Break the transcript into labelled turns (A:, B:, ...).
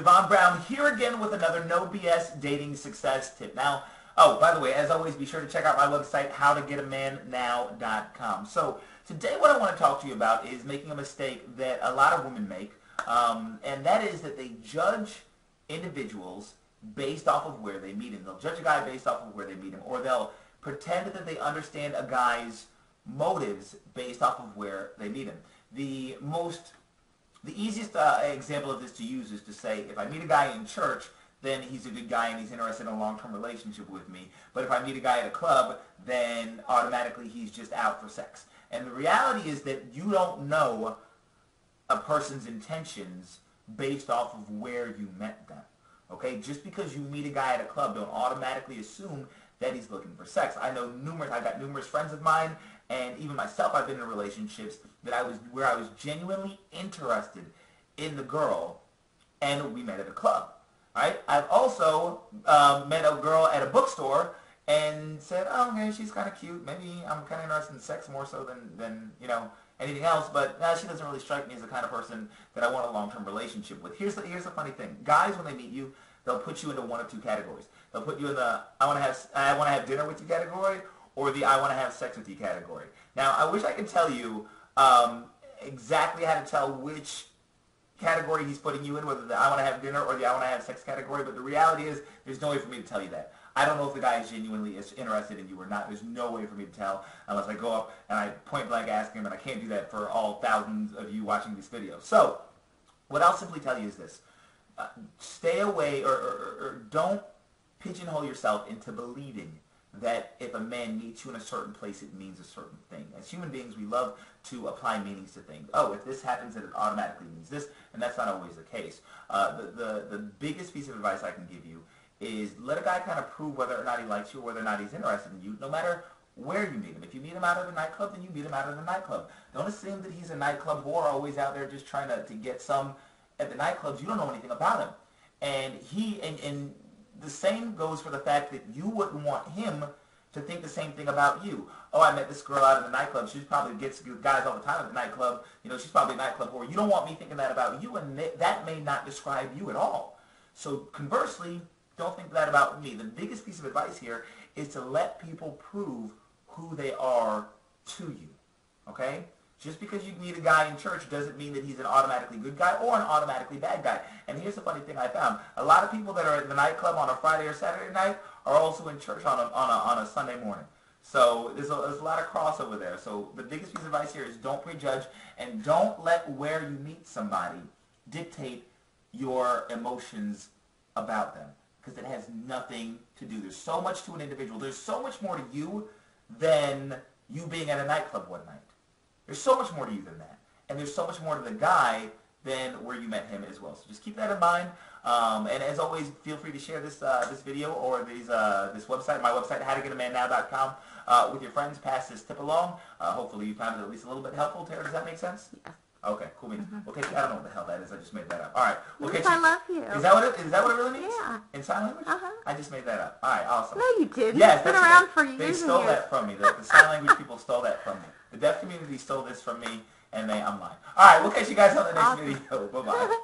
A: Devon Brown here again with another No BS dating success tip. Now, oh, by the way, as always, be sure to check out my website, howtogetamannow.com. So today what I want to talk to you about is making a mistake that a lot of women make, and that is that they judge individuals based off of where they meet him. They'll judge a guy based off of where they meet him, or they'll pretend that they understand a guy's motives based off of where they meet him. The easiest example of this to use is to say, if I meet a guy in church, then he's a good guy and he's interested in a long-term relationship with me. But if I meet a guy at a club, then automatically he's just out for sex. And the reality is that you don't know a person's intentions based off of where you met them. Okay? Just because you meet a guy at a club, don't automatically assume that he's looking for sex. I've got numerous friends of mine, and even myself, I've been in relationships where I was genuinely interested in the girl, and we met at a club. Right? I've also met a girl at a bookstore and said, "Oh, okay, she's kind of cute. Maybe I'm kind of interested in sex more so than anything else, but she doesn't really strike me as the kind of person that I want a long-term relationship with." Here's the funny thing: guys, when they meet you, they'll put you into one of two categories. They'll put you in the I want to have dinner with you category, or the I want to have sex with you category. Now, I wish I could tell you exactly how to tell which category he's putting you in, whether the I want to have dinner or the I want to have sex category, but the reality is there's no way for me to tell you that. I don't know if the guy is genuinely interested in you or not. There's no way for me to tell unless I go up and I point blank ask him, and I can't do that for all thousands of you watching this video. So what I'll simply tell you is this. Stay away or don't pigeonhole yourself into believing that if a man meets you in a certain place, it means a certain thing. As human beings, we love to apply meanings to things. Oh, if this happens, then it automatically means this, and that's not always the case. The biggest piece of advice I can give you is let a guy kind of prove whether or not he likes you or whether or not he's interested in you, no matter where you meet him. If you meet him out of the nightclub, then you meet him out of the nightclub. Don't assume that he's a nightclub whore, always out there just trying to get some at the nightclubs. You don't know anything about him. And the same goes for the fact that you wouldn't want him to think the same thing about you. Oh, I met this girl out of the nightclub. She probably gets guys all the time at the nightclub. She's probably a nightclub whore. You don't want me thinking that about you, and that may not describe you at all. So conversely, don't think that about me. The biggest piece of advice here is to let people prove who they are to you. Okay? Just because you meet a guy in church doesn't mean that he's an automatically good guy or an automatically bad guy. And here's the funny thing I found. A lot of people that are at the nightclub on a Friday or Saturday night are also in church on a Sunday morning. So there's a lot of crossover there. So the biggest piece of advice here is don't prejudge, and don't let where you meet somebody dictate your emotions about them, because it has nothing to do. There's so much to an individual. There's so much more to you than you being at a nightclub one night. There's so much more to you than that. And there's so much more to the guy than where you met him as well. So just keep that in mind. And as always, feel free to share this video or this website, my website, howtogetamannow.com, with your friends. Pass this tip along. Hopefully you found it at least a little bit helpful. Tara, does that make sense?
B: Yeah.
A: Okay, cool beans. Okay, I don't know what the hell that is. I just made that up. All right. Okay.
B: I love you.
A: Is that what it really means?
B: Yeah.
A: In sign language?
B: Uh-huh.
A: I just made that up. All right, awesome.
B: No, you didn't.
A: Yes,
B: it's been around for years.
A: They stole that from me. The sign language people stole that from me. The deaf community stole this from me, and I'm lying. All right, we'll catch you guys on the next video. Bye-bye.